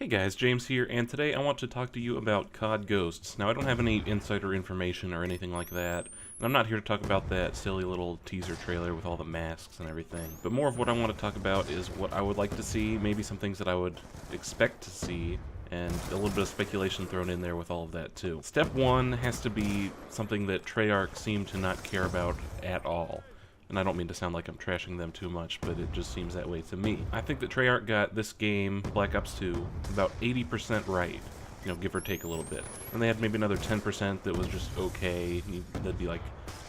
Hey guys, James here, and today I want to talk to you about COD Ghosts. Now, I don't have any insider information or anything like that, and I'm not here to talk about that silly little teaser trailer with all the masks and everything. But more of what I want to talk about is what I would like to see, maybe some things that I would expect to see, and a little bit of speculation thrown in there with all of that too. Step one has to be something that Treyarch seem to not care about at all. And I don't mean to sound like I'm trashing them too much, but it just seems that way to me. I think that Treyarch got this game, Black Ops 2, about 80% right, you know, give or take a little bit. And they had maybe another 10% that was just okay. That'd be like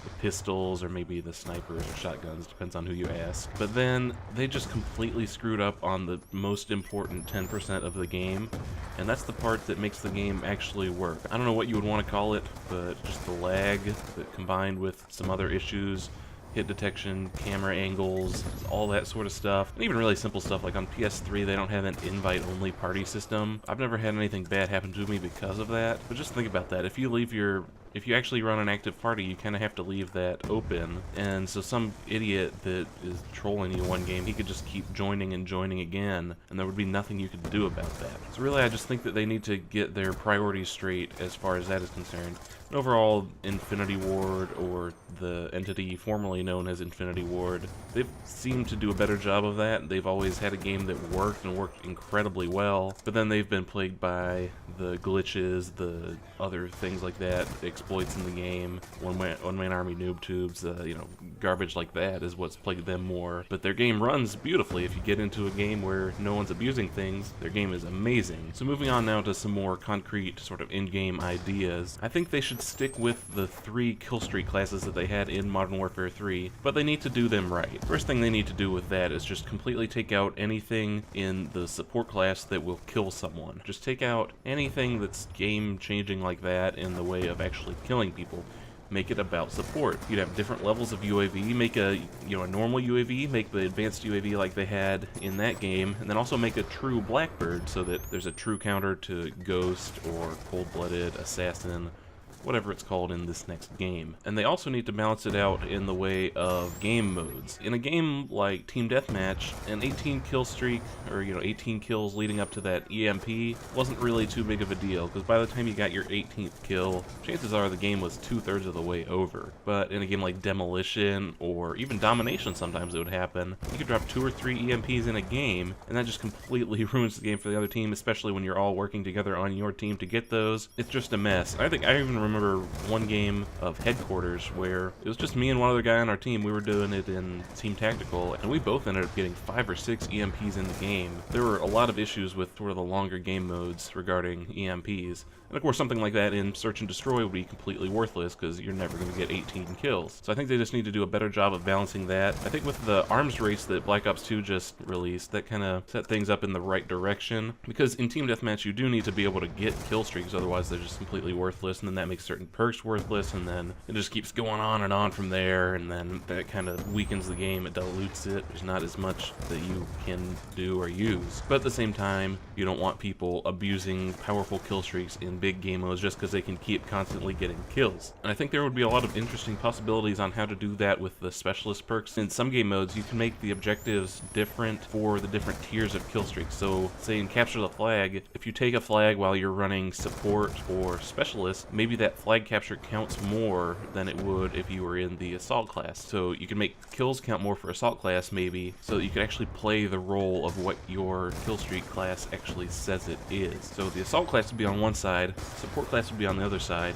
the pistols or maybe the snipers or shotguns, depends on who you ask. But then they just completely screwed up on the most important 10% of the game, and that's the part that makes the game actually work. I don't know what you would want to call it, but just the lag that combined with some other issues, hit detection, camera angles, all that sort of stuff. And even really simple stuff like on PS3 they don't have an invite-only party system. I've never had anything bad happen to me because of that. But just think about that. If you actually run an active party, you kind of have to leave that open. And so some idiot that is trolling you one game, he could just keep joining and joining again, and there would be nothing you could do about that. So really I just think that they need to get their priorities straight as far as that is concerned. And overall, Infinity Ward, or the entity formerly known as Infinity Ward, they've seemed to do a better job of that. They've always had a game that worked and worked incredibly well, but then they've been plagued by the glitches, the other things like that, exploits in the game, one-man army noob tubes, you know, garbage like that is what's plagued them more. But their game runs beautifully. If you get into a game where no one's abusing things, their game is amazing. So moving on now to some more concrete sort of in-game ideas, I think they should stick with the 3 Killstreak classes that they had in Modern Warfare 3, but they need to do them right. First thing they need to do with that is just completely take out anything in the support class that will kill someone. Just take out anything that's game-changing like that in the way of actually killing people. Make it about support. You'd have different levels of UAV, make a normal UAV, make the advanced UAV like they had in that game, and then also make a true Blackbird so that there's a true counter to Ghost or Cold-Blooded, Assassin, whatever it's called in this next game. And they also need to balance it out in the way of game modes. In a game like Team Deathmatch, an 18 kill streak, or 18 kills leading up to that EMP wasn't really too big of a deal, because by the time you got your 18th kill, chances are the game was 2/3 of the way over. But in a game like Demolition, or even Domination sometimes it would happen, you could drop 2 or 3 EMPs in a game, and that just completely ruins the game for the other team, especially when you're all working together on your team to get those. It's just a mess. I even remember one game of Headquarters where it was just me and one other guy on our team. We were doing it in Team Tactical, and we both ended up getting 5 or 6 EMPs in the game. There were a lot of issues with sort of the longer game modes regarding EMPs. And of course something like that in Search and Destroy would be completely worthless because you're never going to get 18 kills. So I think they just need to do a better job of balancing that. I think with the arms race that Black Ops 2 just released, that kind of set things up in the right direction. Because in Team Deathmatch you do need to be able to get kill streaks, otherwise they're just completely worthless, and then that makes certain perks worthless, and then it just keeps going on and on from there, and then that kind of weakens the game, it dilutes it. There's not as much that you can do or use. But at the same time, you don't want people abusing powerful kill streaks in big game modes just because they can keep constantly getting kills. And I think there would be a lot of interesting possibilities on how to do that with the specialist perks. In some game modes, you can make the objectives different for the different tiers of kill streaks. So say in Capture the Flag, if you take a flag while you're running support or specialist, maybe that flag capture counts more than it would if you were in the assault class. So you can make kills count more for assault class maybe, so that you can actually play the role of what your kill streak class actually says it is. So the assault class would be on one side, support class would be on the other side,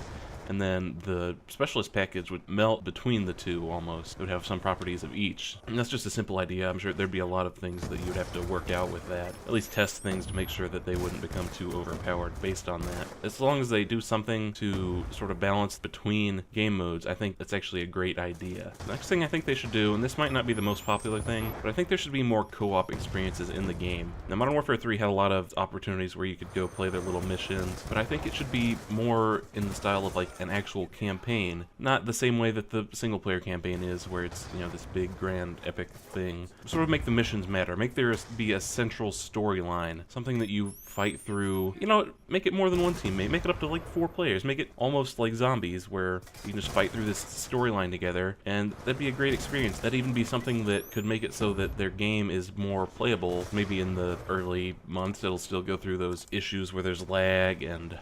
and then the specialist package would melt between the two almost. It would have some properties of each. And that's just a simple idea. I'm sure there'd be a lot of things that you'd have to work out with that. At least test things to make sure that they wouldn't become too overpowered based on that. As long as they do something to sort of balance between game modes, I think that's actually a great idea. The next thing I think they should do, and this might not be the most popular thing, but I think there should be more co-op experiences in the game. Now, Modern Warfare 3 had a lot of opportunities where you could go play their little missions, but I think it should be more in the style of like an actual campaign, not the same way that the single player campaign is, where it's, you know, this big, grand, epic thing. Sort of make the missions matter, make there be a central storyline, something that you fight through, you know, make it more than one teammate, make it up to like 4 players, make it almost like zombies, where you can just fight through this storyline together, and that'd be a great experience. That'd even be something that could make it so that their game is more playable. Maybe in the early months it'll still go through those issues where there's lag and,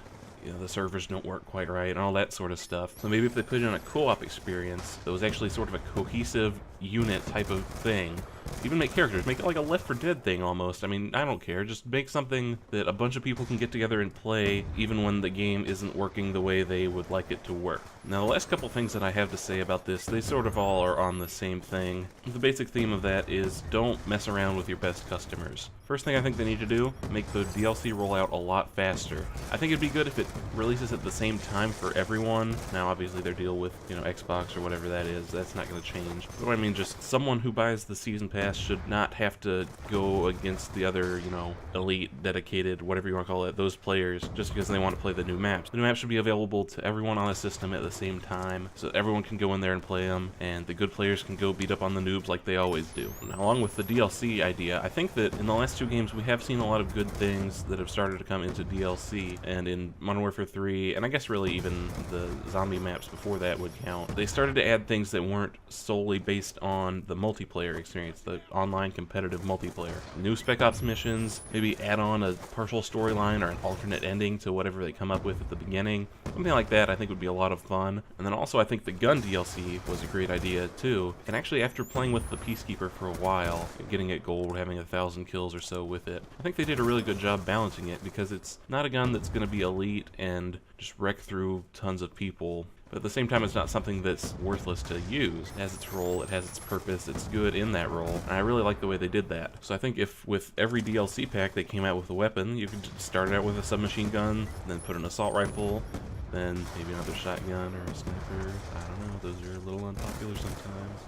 you know, the servers don't work quite right and all that sort of stuff. So maybe if they put in a co-op experience that was actually sort of a cohesive unit type of thing, even make characters, make it like a Left 4 Dead thing almost. I mean, I don't care, just make something that a bunch of people can get together and play even when the game isn't working the way they would like it to work. Now, the last couple things that I have to say about this, they sort of all are on the same thing. The basic theme of that is don't mess around with your best customers. First thing I think they need to do, make the DLC roll out a lot faster. I think it'd be good if it releases at the same time for everyone. Now, obviously, their deal with, you know, Xbox or whatever that is, that's not going to change. But I mean, just someone who buys the Season Pass should not have to go against the other, you know, elite, dedicated, whatever you want to call it, those players, just because they want to play the new maps. The new maps should be available to everyone on the system at the same time, so that everyone can go in there and play them, and the good players can go beat up on the noobs like they always do. Now, along with the DLC idea, I think that in the last 2 games we have seen a lot of good things that have started to come into DLC, and in Modern Warfare 3, and I guess really even the zombie maps before that would count, they started to add things that weren't solely based on the multiplayer experience, the online competitive multiplayer. New Spec Ops missions, maybe add on a partial storyline or an alternate ending to whatever they come up with at the beginning. Something like that I think would be a lot of fun. And then also I think the gun DLC was a great idea too. And actually after playing with the Peacekeeper for a while, getting it gold, having 1,000 kills or so with it, I think they did a really good job balancing it, because it's not a gun that's going to be elite and just wreck through tons of people. But at the same time, it's not something that's worthless to use. It has its role, it has its purpose, it's good in that role, and I really like the way they did that. So I think if with every DLC pack they came out with a weapon, you could start out with a submachine gun, then put an assault rifle, then maybe another shotgun or a sniper. I don't know, those are a little unpopular sometimes.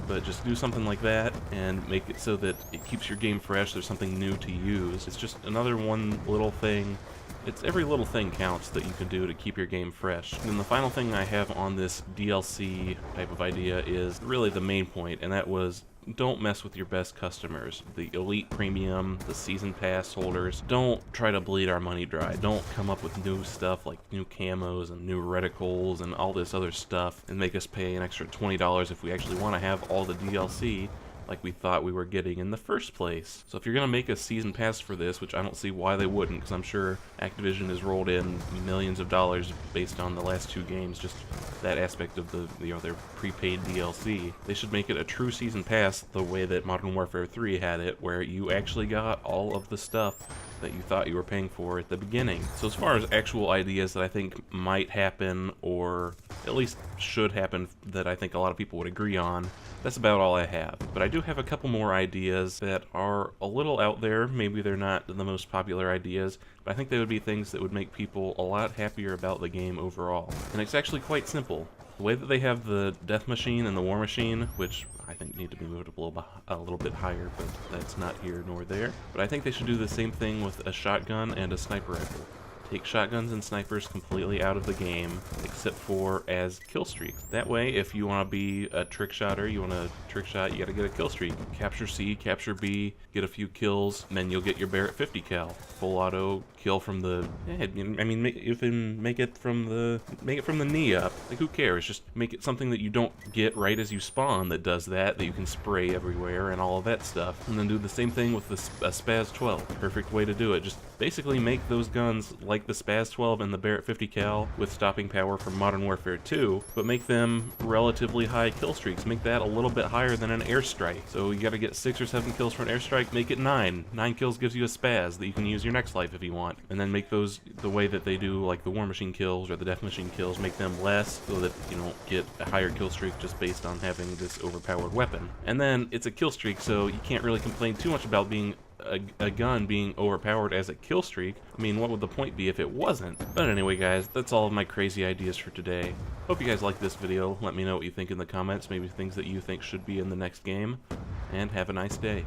But just do something like that and make it so that it keeps your game fresh, there's something new to use. It's just another one little thing. It's every little thing counts that you can do to keep your game fresh. And the final thing I have on this DLC type of idea is really the main point, and that was don't mess with your best customers. The elite premium, the season pass holders, don't try to bleed our money dry. Don't come up with new stuff like new camos and new reticles and all this other stuff and make us pay an extra $20 if we actually want to have all the DLC like we thought we were getting in the first place. So if you're going to make a season pass for this, which I don't see why they wouldn't, because I'm sure Activision has rolled in millions of dollars based on the last 2 games, just that aspect of the, you know, their prepaid DLC, they should make it a true season pass the way that Modern Warfare 3 had it, where you actually got all of the stuff that you thought you were paying for at the beginning. So as far as actual ideas that I think might happen, or at least should happen, that I think a lot of people would agree on, that's about all I have. But I do have a couple more ideas that are a little out there. Maybe they're not the most popular ideas, but I think they would be things that would make people a lot happier about the game overall. And it's actually quite simple. The way that they have the Death Machine and the War Machine, which I think need to be moved a little bit higher, but that's not here nor there. But I think they should do the same thing with a shotgun and a sniper rifle. Take shotguns and snipers completely out of the game, except for as kill streaks. That way, if you want to be a trick shotter, you want to trick shot, you got to get a kill streak. Capture C, capture B, get a few kills, and then you'll get your Barrett 50 cal. Full auto kill from the head. I mean, make it from the knee up. Like, who cares? Just make it something that you don't get right as you spawn that does that you can spray everywhere and all of that stuff. And then do the same thing with the Spaz 12. Perfect way to do it. Just basically make those guns like the Spaz 12 and the Barrett 50 cal with stopping power from Modern Warfare 2, but make them relatively high kill streaks. Make that a little bit higher than an airstrike. So you gotta get 6 or 7 kills for an airstrike, make it 9. 9 kills gives you a Spaz that you can use your next life if you want. And then make those the way that they do like the War Machine kills or the Death Machine kills, make them less so that you don't get a higher kill streak just based on having this overpowered weapon. And then it's a kill streak, so you can't really complain too much about being a gun being overpowered as a kill streak. I mean, what would the point be if it wasn't? But anyway, guys, that's all of my crazy ideas for today. Hope you guys liked this video. Let me know what you think in the comments, maybe things that you think should be in the next game, and have a nice day.